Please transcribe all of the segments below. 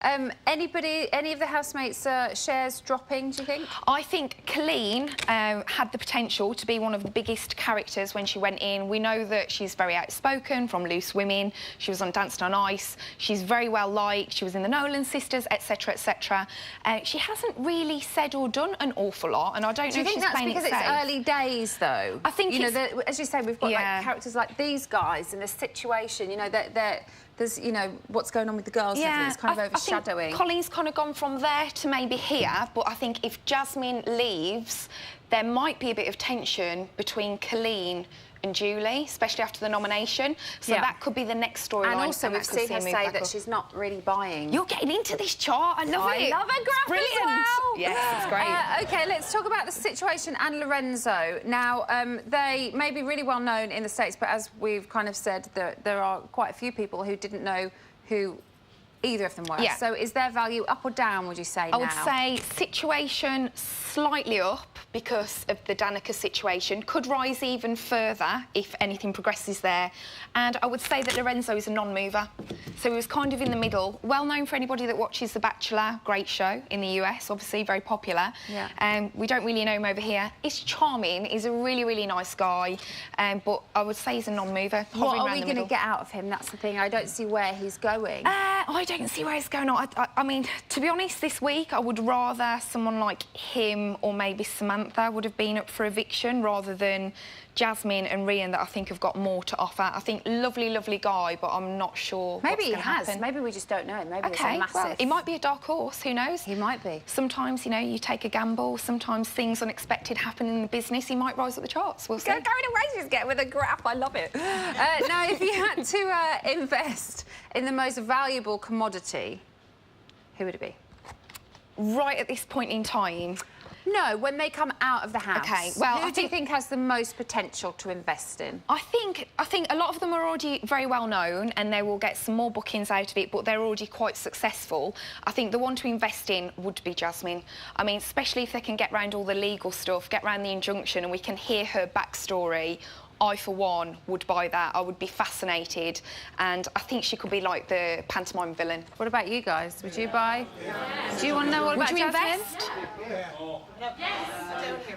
Any of the housemates' shares dropping, do you think? I think Colleen had the potential to be one of the biggest characters when she went in. We know that she's very outspoken, from Loose Women. She was on Dancing on Ice. She's very well liked. She was in the Nolan Sisters, etc., etc. She hasn't really said or done an awful lot, and I don't know if she's playing it safe. Do you think that's because it's early days, though? I think as you say, we've got like characters like these guys in this situation. You know, there's, you know, what's going on with the girls. It's kind of overshadowing. I think Colleen's kind of gone from there to maybe here, but I think if Jasmine leaves, there might be a bit of tension between Colleen and Julie, especially after the nomination. So that could be the next storyline. And also, we've seen her say that she's not really buying. You're getting into this chart. I love it. I love a graph Brilliant. as well. Yes, it's great. OK, let's talk about the situation and Lorenzo. Now, they may be really well known in the States, but as we've kind of said, there are quite a few people who didn't know who either of them were. Yeah. So is their value up or down, would you say, now? I would say situation slightly up because of the Danica situation. Could rise even further if anything progresses there. And I would say that Lorenzo is a non-mover. So he was kind of in the middle. Well known for anybody that watches The Bachelor. Great show in the US, obviously, very popular. Yeah. We don't really know him over here. He's charming. He's a really, really nice guy. But I would say he's a non-mover. What are we going to get out of him? That's the thing. I don't see where he's going. I don't see where it's going on. I mean, to be honest, this week I would rather someone like him or maybe Samantha would have been up for eviction rather than Jasmine and Rhian, that I think have got more to offer. I think lovely, lovely guy, but I'm not sure maybe he has. Happen. Maybe we just don't know. Maybe it's a massive... well, he might be a dark horse, who knows? He might be. Sometimes, you know, you take a gamble. Sometimes things unexpected happen in the business. He might rise up the charts. We'll see. Going away, she's getting with a graph. I love it. Now, if you had to invest in the most valuable commodity, who would it be? Right at this point in time? No, when they come out of the house. OK, well, who do you think has the most potential to invest in? I think a lot of them are already very well known and they will get some more bookings out of it, but they're already quite successful. I think the one to invest in would be Jasmine. I mean, especially if they can get around all the legal stuff, get around the injunction, and we can hear her backstory. I, for one, would buy that. I would be fascinated. And I think she could be like the pantomime villain. What about you guys? Would you buy? Do you want to know all about Jasmine? Would you invest? Yes.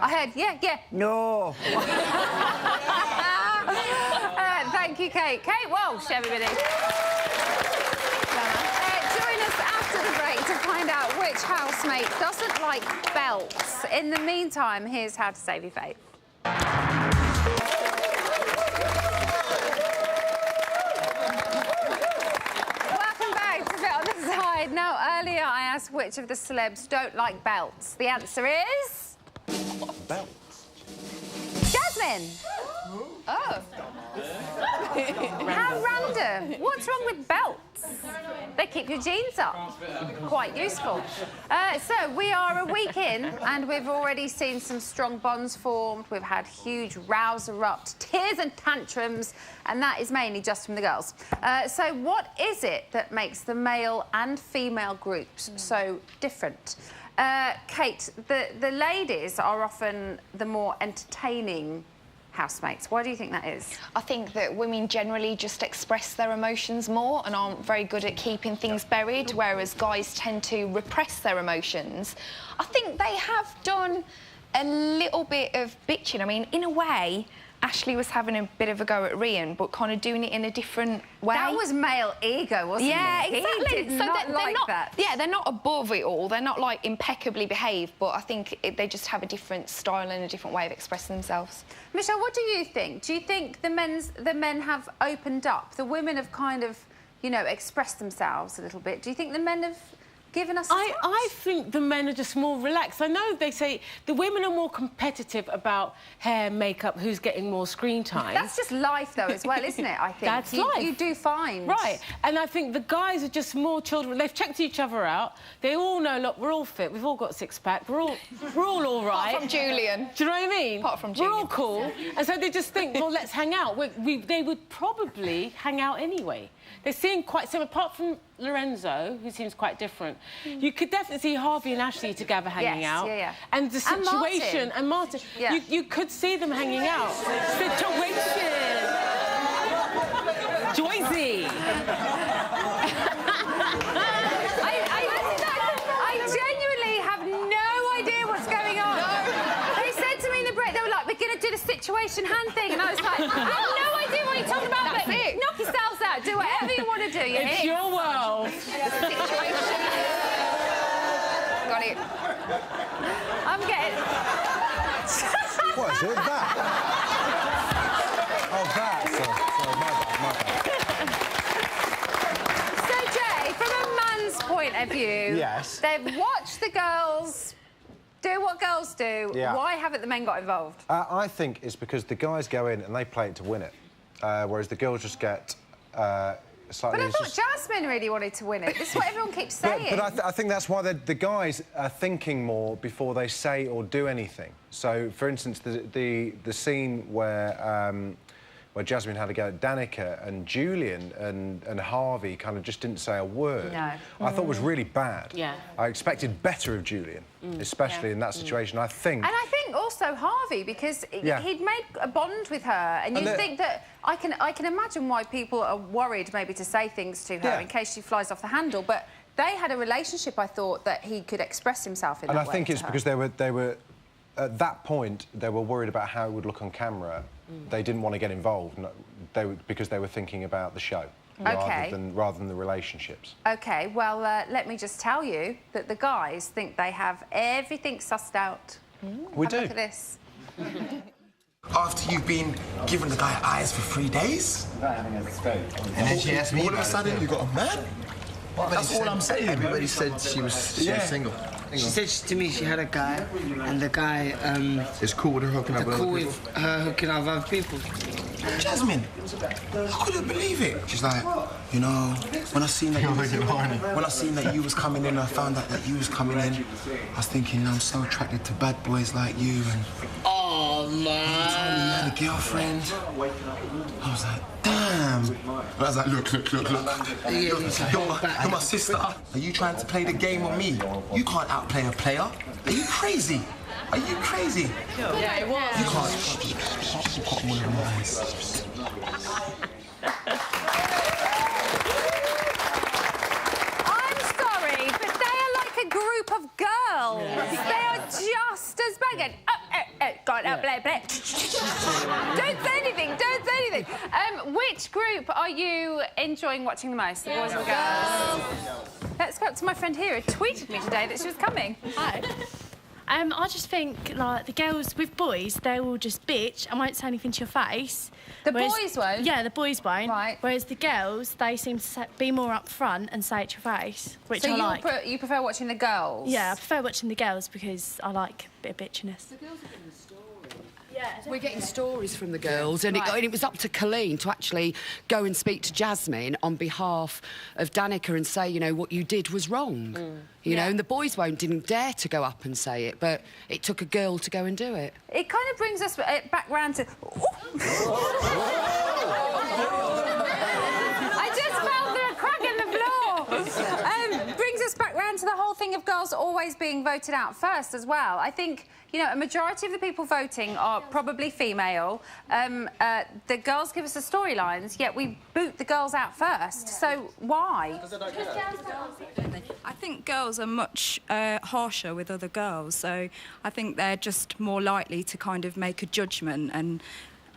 I heard, yeah. No. Thank you, Kate. Kate Walsh, everybody. Join us after the break to find out which housemate doesn't like belts. In the meantime, here's how to save your faith. Now, earlier I asked which of the celebs don't like belts. The answer is... Belts? Jasmine! Oh. How random. What's wrong with belts? They keep your jeans up. Quite useful. So, we are a week in, and we've already seen some strong bonds formed. We've had huge rows erupt, tears and tantrums, and that is mainly just from the girls. So, what is it that makes the male and female groups so different? Kate, the ladies are often the more entertaining housemates. Why do you think that is? I think that women generally just express their emotions more and aren't very good at keeping things buried, whereas guys tend to repress their emotions. I think they have done a little bit of bitching. I mean, in a way, Ashley was having a bit of a go at Rhian, but kind of doing it in a different way. That was male ego, wasn't it? Yeah, exactly. He did not like that. Yeah, they're not above it all. They're not, like, impeccably behaved, but I think they just have a different style and a different way of expressing themselves. Michelle, what do you think? Do you think the men have opened up? The women have kind of, you know, expressed themselves a little bit. Do you think the men have given us I think the men are just more relaxed. I know they say the women are more competitive about hair, makeup, who's getting more screen time. That's just life, though, as well, isn't it, I think? That's life. You do find. Right. And I think the guys are just more children. They've checked each other out. They all know, look, we're all fit. We've all got six-pack. We're all all right. Apart from Julian. Do you know what I mean? Apart from Julian. We're all cool. And so they just think, well, let's hang out. They would probably hang out anyway. They seem quite similar, apart from Lorenzo, who seems quite different. You could definitely see Harvey and Ashley together hanging out. Yeah. And the situation... And Martin. Yeah. You could see them hanging out. Situation! Joycey! situation hand thing, and I was like, I have no idea what you're talking about, That's but it. knock yourselves out. Do whatever you want to do. It's your world. Situation. Got it. I'm getting... What is it? That? Oh, that. Sorry, my bad. So, Jay, from a man's point of view... Yes. They've watched the girls do what girls do. Yeah. Why haven't the men got involved? I think it's because the guys go in and they play it to win it, whereas the girls just get slightly... But I thought Jasmine really wanted to win it. This is what everyone keeps saying. But I think that's why the guys are thinking more before they say or do anything. So, for instance, the scene where Jasmine had to go at Danica and Julian and Harvey kind of just didn't say a word. No. I thought was really bad. Yeah. I expected better of Julian, especially in that situation. I think... And I think also Harvey, because he'd made a bond with her, and you think that... I can imagine why people are worried maybe to say things to her in case she flies off the handle, but they had a relationship, I thought, that he could express himself in that way. And I think it's because they were... At that point, they were worried about how it would look on camera. They didn't want to get involved because they were thinking about the show rather than the relationships. OK, well, let me just tell you that the guys think they have everything sussed out. We do. Look at this. After you've been giving the guy eyes for 3 days, and then she asked me, all of a sudden you got a man? That's all I'm saying. Everybody said she was single. She said to me she had a guy, and the guy It's cool with her hooking up with cool other people. with her hooking up with other people. Jasmine, I couldn't believe it. She's like, you know, when I seen that you was coming in, I found out that you was coming in. I was thinking, I'm so attracted to bad boys like you, and Oh you man! told me you had a girlfriend. I was like, damn. And I was like, look. You're my sister. Are you trying to play the game on me? You can't outplay a player. Are you crazy? Are you crazy? Yeah, it was. You can't. You got one of my eyes. I'm sorry, but they are like a group of girls. They are just as banging. God, play. Don't say anything, don't say anything. Which group are you enjoying watching the most, the boys or girls? Let's go up to my friend here who tweeted me today that she was coming. Hi. I just think, like, the girls with boys, they will just bitch and won't say anything to your face. The boys won't? Yeah, the boys won't. Right. Whereas the girls, they seem to be more upfront and say it to your face, which So I like. you prefer watching the girls? Yeah, I prefer watching the girls because I like a bit of bitchiness. We're getting stories from the girls, and it was up to Colleen to actually go and speak to Jasmine on behalf of Danica and say, you know, what you did was wrong. You know, and the boys didn't dare to go up and say it, but it took a girl to go and do it. It kind of brings us back round to... I just felt a crack in the floor. Brings us back round to the whole thing of girls always being voted out first as well. I think, you know, a majority of the people voting are probably female. The girls give us the storylines, yet we boot the girls out first. So why? I think girls are much harsher with other girls, so I think they're just more likely to kind of make a judgment, and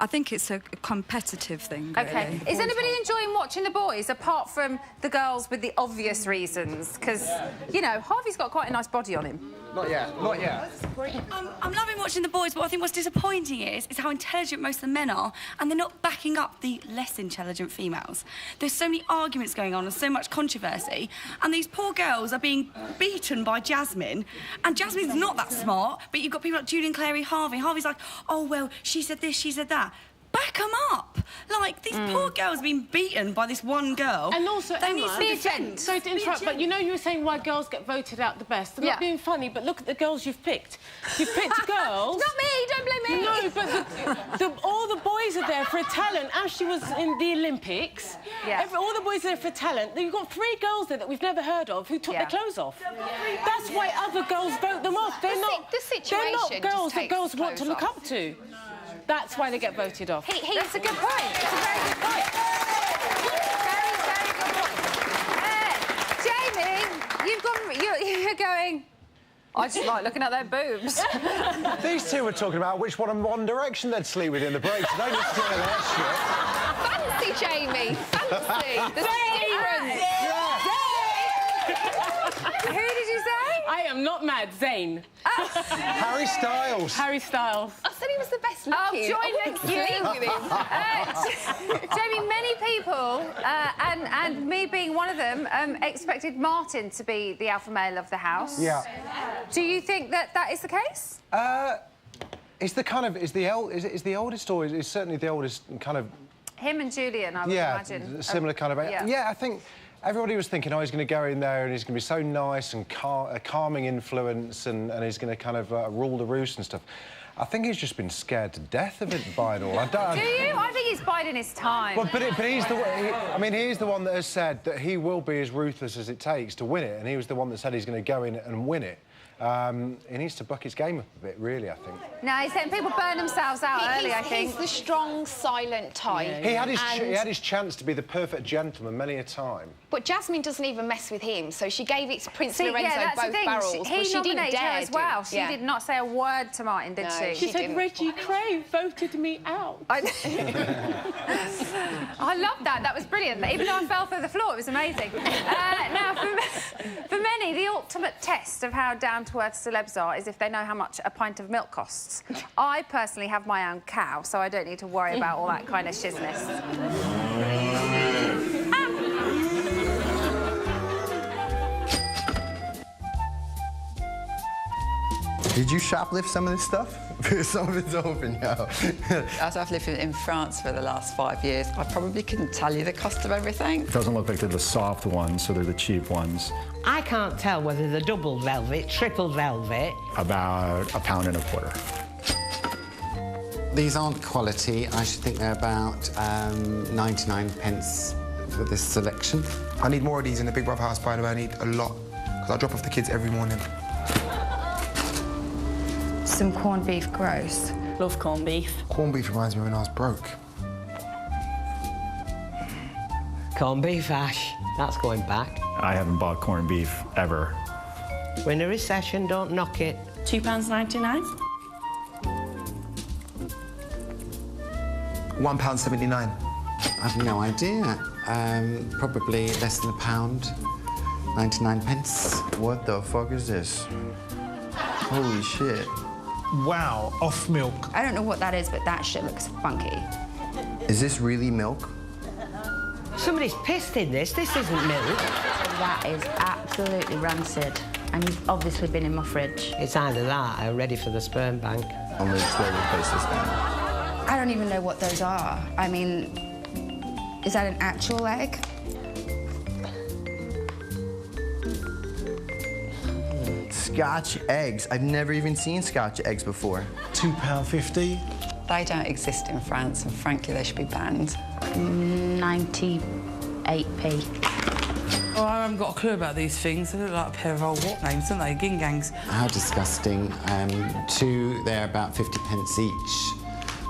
I think it's a competitive thing, really. OK. Is anybody enjoying watching the boys, apart from the girls with the obvious reasons? Because, you know, Harvey's got quite a nice body on him. Not yet. I'm loving watching the boys, but I think what's disappointing is how intelligent most of the men are, and they're not backing up the less intelligent females. There's so many arguments going on and so much controversy, and these poor girls are being beaten by Jasmine, and Jasmine's not that smart, but you've got people like Julian, Clary, Harvey. Harvey's like, oh, well, she said this, she said that. Back them up! Like, these poor girls have been beaten by this one girl. And also, they need Emma, to defend. Sorry to interrupt, but you know you were saying why girls get voted out the best. I'm not being funny, but look at the girls you've picked. You've picked girls... Not me, don't blame me! No, but all the boys are there for a talent. Ashley was in the Olympics. Yeah. All the boys are there for talent. You've got 3 girls there that we've never heard of who took their clothes off. That's why other girls vote them off. They're not girls that girls want to look up to. That's why they get voted off. He's a good point. It's a very good point. Very, very good point. Jamie, you're going... I just like looking at their boobs. These two were talking about which one in One Direction they'd sleep with in the break. So they need to do that Fancy, Jamie. Fancy. The difference. Who did you say? I am not mad. Zayn. shit. Harry Styles. Harry Styles. I said he was the best I'll looking. join you. Jamie, many people, and me being one of them, expected Martin to be the alpha male of the house. Yeah. Do you think that is the case? Is the oldest, or is certainly the oldest kind of... Him and Julian, I would imagine. Similar kind of... Yeah, I think everybody was thinking, oh, he's going to go in there and he's going to be so nice and a calming influence and he's going to kind of rule the roost and stuff. I think he's just been scared to death of it by it all. Do you? I think he's biding his time. Well, but he's he's the one that has said that he will be as ruthless as it takes to win it, and he was the one that said he's going to go in and win it. He needs to buck his game up a bit, really, I think. No, he's letting people burn themselves out early, I think. He's the strong, silent type. Yeah. He had his chance to be the perfect gentleman many a time. But Jasmine doesn't even mess with him, so she gave it to Prince Lorenzo that's both the thing. barrels. He she didn't nominated her dare as well. do. She did not say a word to Martin, did she? She said Reggie Crave voted me out. I love that. That was brilliant. Even though I fell through the floor, it was amazing. Now, for many, the ultimate test of how down-to-earth celebs are is if they know how much a pint of milk costs. I personally have my own cow, so I don't need to worry about all that kind of shizness. Did you shoplift some of this stuff? Some of it's open, yo. As I've lived in France for the last 5 years, I probably couldn't tell you the cost of everything. It doesn't look like they're the soft ones, so they're the cheap ones. I can't tell whether they're double velvet, triple velvet. About £1.25. These aren't quality. I should think they're about 99 pence for this selection. I need more of these in the Big Brother house, by the way. I need a lot, because I drop off the kids every morning. Some corned beef gross. Love corned beef. Corned beef reminds me of when I was broke. Corned beef hash, that's going back. I haven't bought corned beef ever. We're in a recession, don't knock it. £2.99. £1.79. I've no idea. Probably less than £1, 99 pence. What the fuck is this? Holy shit. Wow, off milk. I don't know what that is, but that shit looks funky. Is this really milk? Somebody's pissed in this. This isn't milk. That is absolutely rancid. And you've obviously been in my fridge. It's either that or ready for the sperm bank. I'm gonna slowly place this down. I don't even know what those are. I mean, is that an actual egg? Scotch eggs. I've never even seen Scotch eggs before. £2.50. They don't exist in France, and frankly, they should be banned. 98p. Oh, I haven't got a clue about these things. They look like a pair of old what names, don't they? Gingangs. How disgusting. Two, they're about 50 pence each.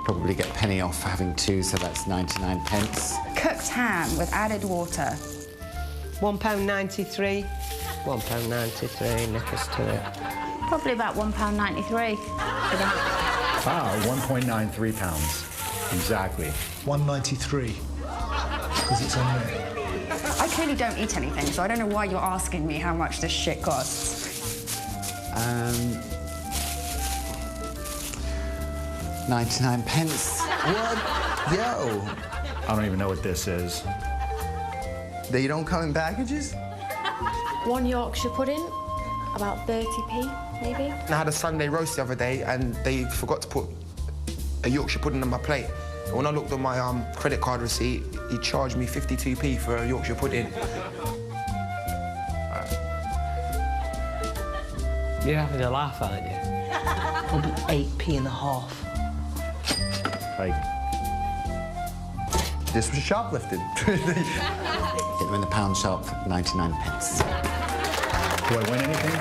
Probably get a penny off for having two, so that's 99 pence. Cooked ham with added water. £1.93. £1.93, nick us to it. Probably about £1.93 for that. Wow, £1.93. Exactly. £1.93. Because it's on there. I clearly don't eat anything, so I don't know why you're asking me how much this shit costs. 99 pence. What? Yo. I don't even know what this is. They don't come in packages? 1 Yorkshire pudding, about 30p, maybe. I had a Sunday roast the other day, and they forgot to put a Yorkshire pudding on my plate. And when I looked on my credit card receipt, he charged me 52p for a Yorkshire pudding. You're having a laugh, aren't you? 8p. Like... This was shoplifted. Get them in the pound shop, 99 pence. Do I win anything?